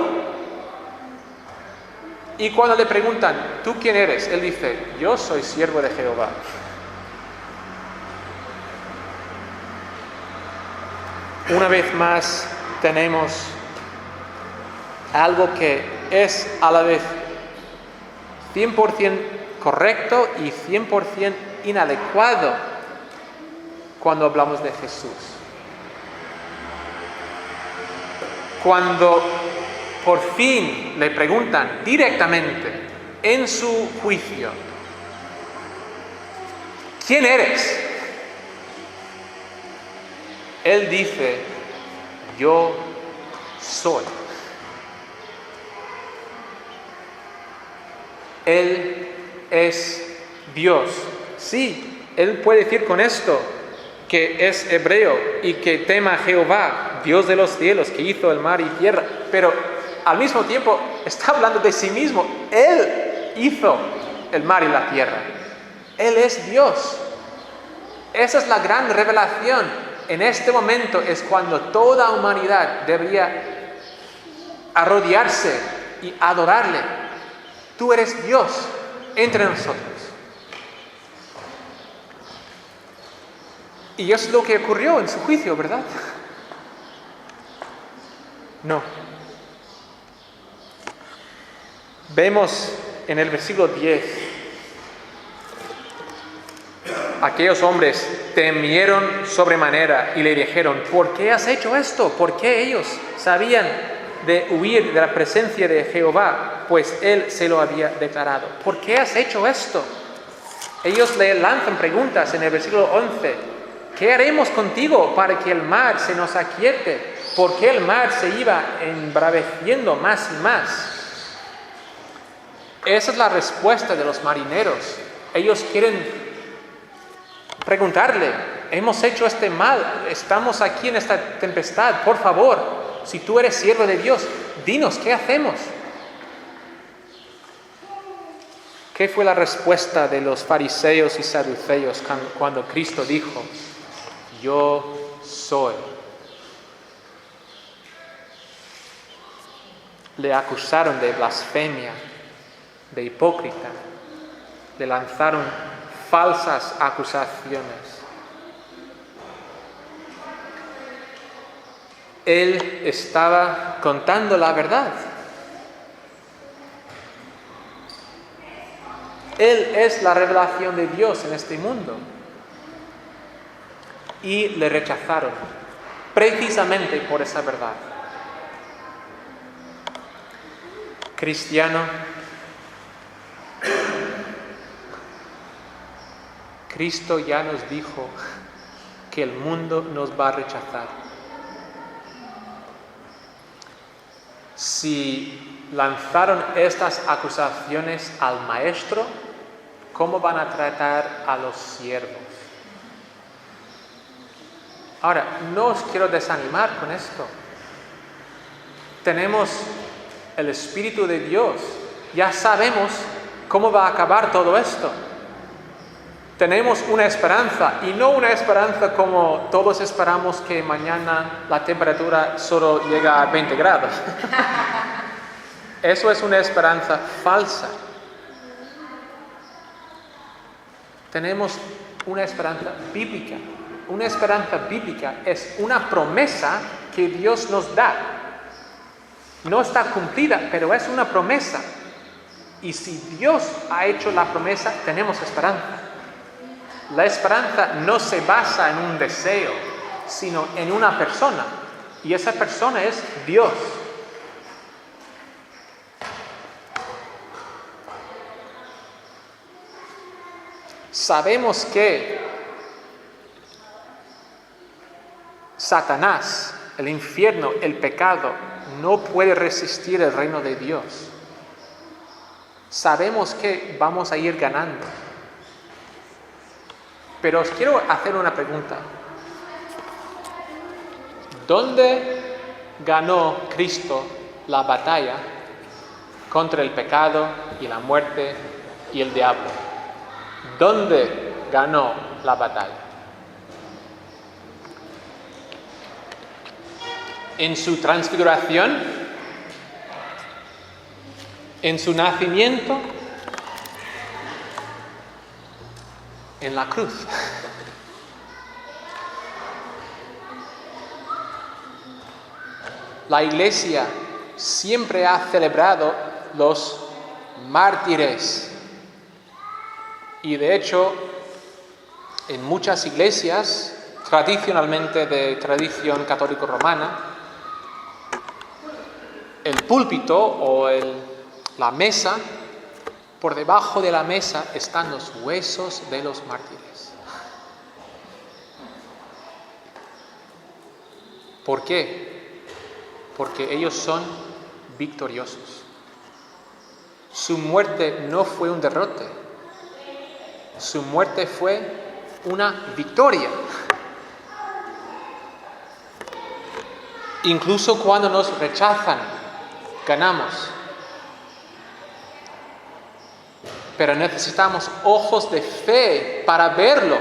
Y cuando le preguntan, ¿tú quién eres? Él dice, yo soy siervo de Jehová. Una vez más tenemos algo que es a la vez 100% correcto y 100% inadecuado cuando hablamos de Jesús. Cuando por fin le preguntan directamente en su juicio, ¿quién eres? Él dice, yo soy. Él es Dios. Sí, él puede decir con esto que es hebreo y que tema a Jehová, Dios de los cielos, que hizo el mar y tierra, pero al mismo tiempo está hablando de sí mismo. Él hizo el mar y la tierra. Él es Dios. Esa es la gran revelación. En este momento es cuando toda humanidad debería arrodillarse y adorarle. Tú eres Dios entre nosotros. Y es lo que ocurrió en su juicio, ¿verdad? No. Vemos en el versículo 10. Aquellos hombres temieron sobremanera y le dijeron, ¿por qué has hecho esto? ¿Por qué ellos sabían de huir de la presencia de Jehová? Pues él se lo había declarado. ¿Por qué has hecho esto? Ellos le lanzan preguntas en el versículo 11. ¿Qué haremos contigo para que el mar se nos aquiete? ¿Por qué el mar se iba embraveciendo más y más? Esa es la respuesta de los marineros. Ellos quieren preguntarle, hemos hecho este mal, estamos aquí en esta tempestad, por favor, si tú eres siervo de Dios, dinos, ¿qué hacemos? ¿Qué fue la respuesta de los fariseos y saduceos cuando Cristo dijo, yo soy? Le acusaron de blasfemia, de hipócrita, le lanzaron falsas acusaciones. Él estaba contando la verdad. Él es la revelación de Dios en este mundo. Y le rechazaron precisamente por esa verdad. Cristiano, Cristo ya nos dijo que el mundo nos va a rechazar. Si lanzaron estas acusaciones al maestro, ¿cómo van a tratar a los siervos? Ahora, no os quiero desanimar con esto. Tenemos el Espíritu de Dios. Ya sabemos cómo va a acabar todo esto. Tenemos una esperanza, y no una esperanza como todos esperamos que mañana la temperatura solo llega a 20 grados. Eso es una esperanza falsa. Tenemos una esperanza bíblica. Una esperanza bíblica es una promesa que Dios nos da. No está cumplida, pero es una promesa. Y si Dios ha hecho la promesa, tenemos esperanza. La esperanza no se basa en un deseo, sino en una persona. Y esa persona es Dios. Sabemos que Satanás, el infierno, el pecado, no puede resistir el reino de Dios. Sabemos que vamos a ir ganando. Pero os quiero hacer una pregunta. ¿Dónde ganó Cristo la batalla contra el pecado y la muerte y el diablo? ¿Dónde ganó la batalla? ¿En su transfiguración? ¿En su nacimiento? En la cruz. La Iglesia siempre ha celebrado los mártires. Y de hecho, en muchas iglesias, tradicionalmente de tradición católico-romana, el púlpito o la mesa, por debajo de la mesa están los huesos de los mártires. ¿Por qué? Porque ellos son victoriosos. Su muerte no fue un derrote. Su muerte fue una victoria. Incluso cuando nos rechazan, ganamos. Pero necesitamos ojos de fe para verlo.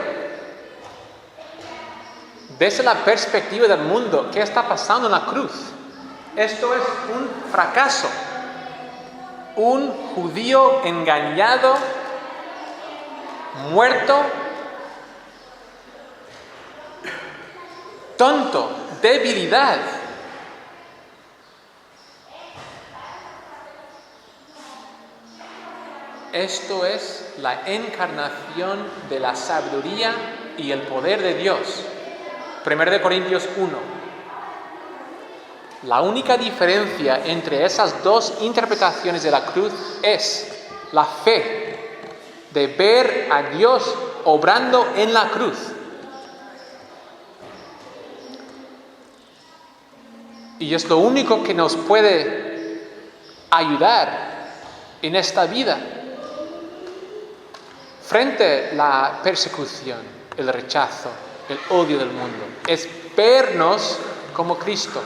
Desde la perspectiva del mundo, ¿qué está pasando en la cruz? Esto es un fracaso. Un judío engañado, muerto, tonto, debilidad. Esto es la encarnación de la sabiduría y el poder de Dios. 1 Corintios 1. La única diferencia entre esas dos interpretaciones de la cruz es la fe de ver a Dios obrando en la cruz. Y es lo único que nos puede ayudar en esta vida. Frente a la persecución, el rechazo, el odio del mundo, es vernos como Cristo.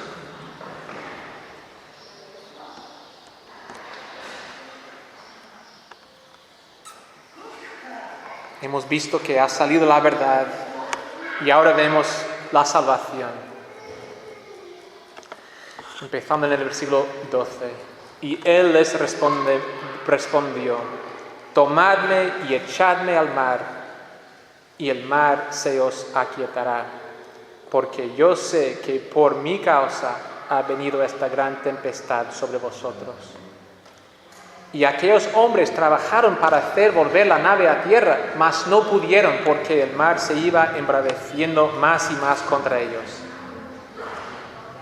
Hemos visto que ha salido la verdad y ahora vemos la salvación. Empezando en el versículo 12. Y él les respondió: tomadme y echadme al mar, y el mar se os aquietará, porque yo sé que por mi causa ha venido esta gran tempestad sobre vosotros. Y aquellos hombres trabajaron para hacer volver la nave a tierra, mas no pudieron, porque el mar se iba embraveciendo más y más contra ellos.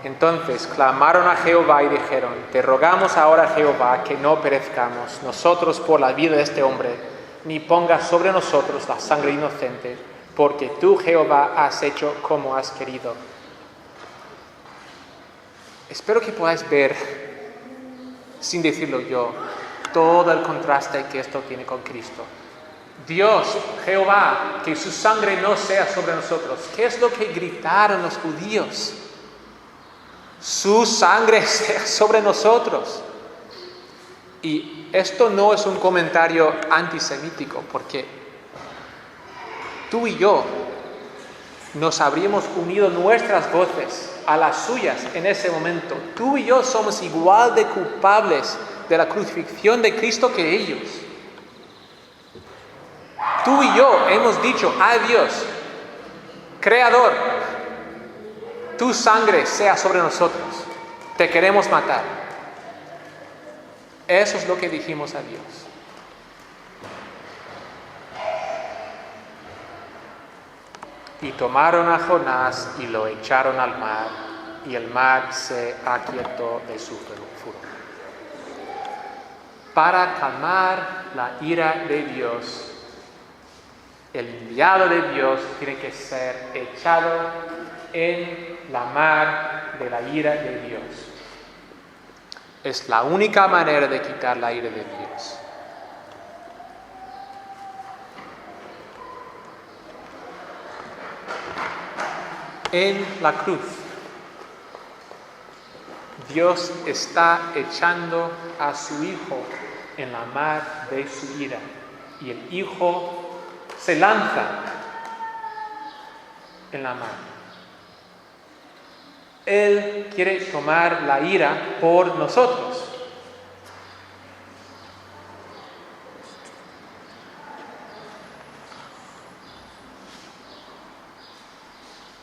Entonces clamaron a Jehová y dijeron: te rogamos ahora, Jehová, que no perezcamos nosotros por la vida de este hombre, ni pongas sobre nosotros la sangre inocente, porque tú, Jehová, has hecho como has querido. Espero que podáis ver, sin decirlo yo, todo el contraste que esto tiene con Cristo. Dios, Jehová, que su sangre no sea sobre nosotros. ¿Qué es lo que gritaron los judíos? Su sangre sea sobre nosotros. Y esto no es un comentario antisemítico, porque tú y yo nos habríamos unido nuestras voces a las suyas en ese momento. Tú y yo somos igual de culpables de la crucifixión de Cristo que ellos. Tú y yo hemos dicho a Dios, Creador, tu sangre sea sobre nosotros, te queremos matar. Eso es lo que dijimos a Dios. Y tomaron a Jonás y lo echaron al mar, y el mar se aquietó de su furor. Para calmar la ira de Dios, el enviado de Dios tiene que ser echado en la mar de la ira de Dios. Es la única manera de quitar la ira de Dios. En la cruz, Dios está echando a su Hijo en la mar de su ira, y el Hijo se lanza en la mar. Él quiere tomar la ira por nosotros.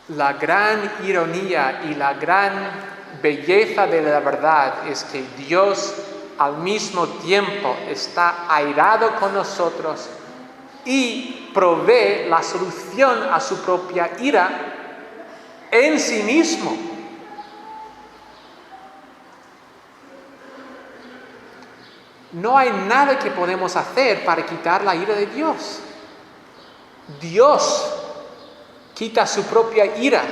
La gran ironía y la gran belleza de la verdad es que Dios al mismo tiempo está airado con nosotros y provee la solución a su propia ira en sí mismo. No hay nada que podemos hacer para quitar la ira de Dios. Dios quita su propia ira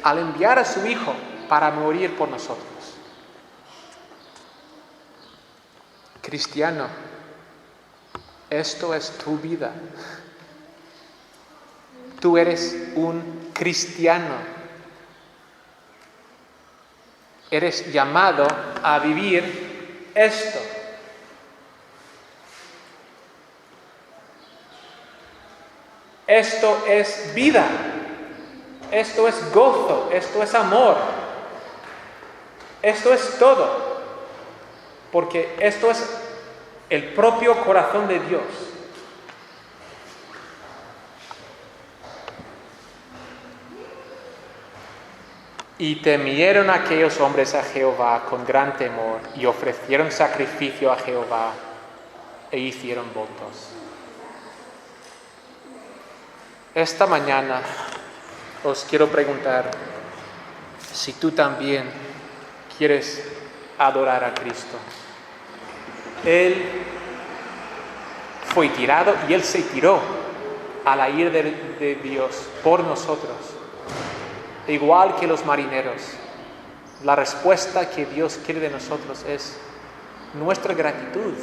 al enviar a su Hijo para morir por nosotros. Cristiano, esto es tu vida. Tú eres un cristiano. Eres llamado a vivir esto. Esto es vida. Esto es gozo. Esto es amor. Esto es todo. Porque esto es el propio corazón de Dios. Y temieron aquellos hombres a Jehová con gran temor, y ofrecieron sacrificio a Jehová, e hicieron votos. Esta mañana os quiero preguntar si tú también quieres adorar a Cristo. Él fue tirado y Él se tiró a la ira de Dios por nosotros. Igual que los marineros, la respuesta que Dios quiere de nosotros es nuestra gratitud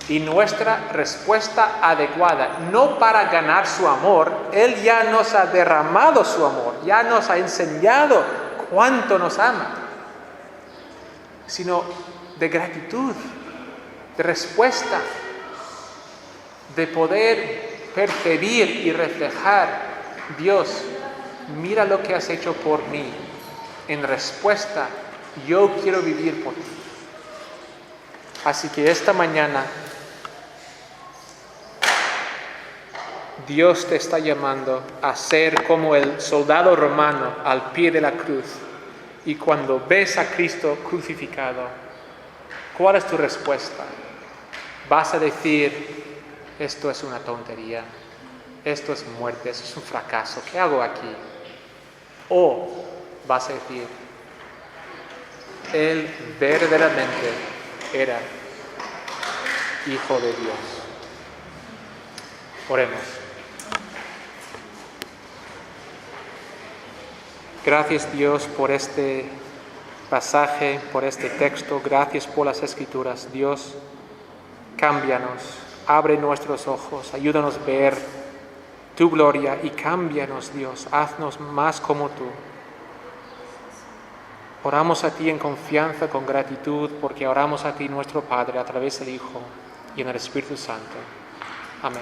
y nuestra respuesta adecuada, no para ganar su amor. Él ya nos ha derramado su amor, ya nos ha enseñado cuánto nos ama, sino de gratitud, de respuesta, de poder percibir y reflejar: Dios, mira lo que has hecho por mí. En respuesta, yo quiero vivir por ti. Así que esta mañana Dios te está llamando a ser como el soldado romano al pie de la cruz. Y cuando ves a Cristo crucificado, ¿cuál es tu respuesta? ¿Vas a decir: esto es una tontería, esto es muerte, esto es un fracaso, ¿qué hago aquí? O vas a decir: Él verdaderamente era Hijo de Dios? Oremos. Gracias, Dios, por este pasaje, por este texto. Gracias por las Escrituras. Dios, cámbianos. abre nuestros ojos, ayúdanos a ver tu gloria y cámbianos, Dios, haznos más como tú. Oramos a ti en confianza, con gratitud, porque oramos a ti, nuestro Padre, a través del Hijo y en el Espíritu Santo. Amén.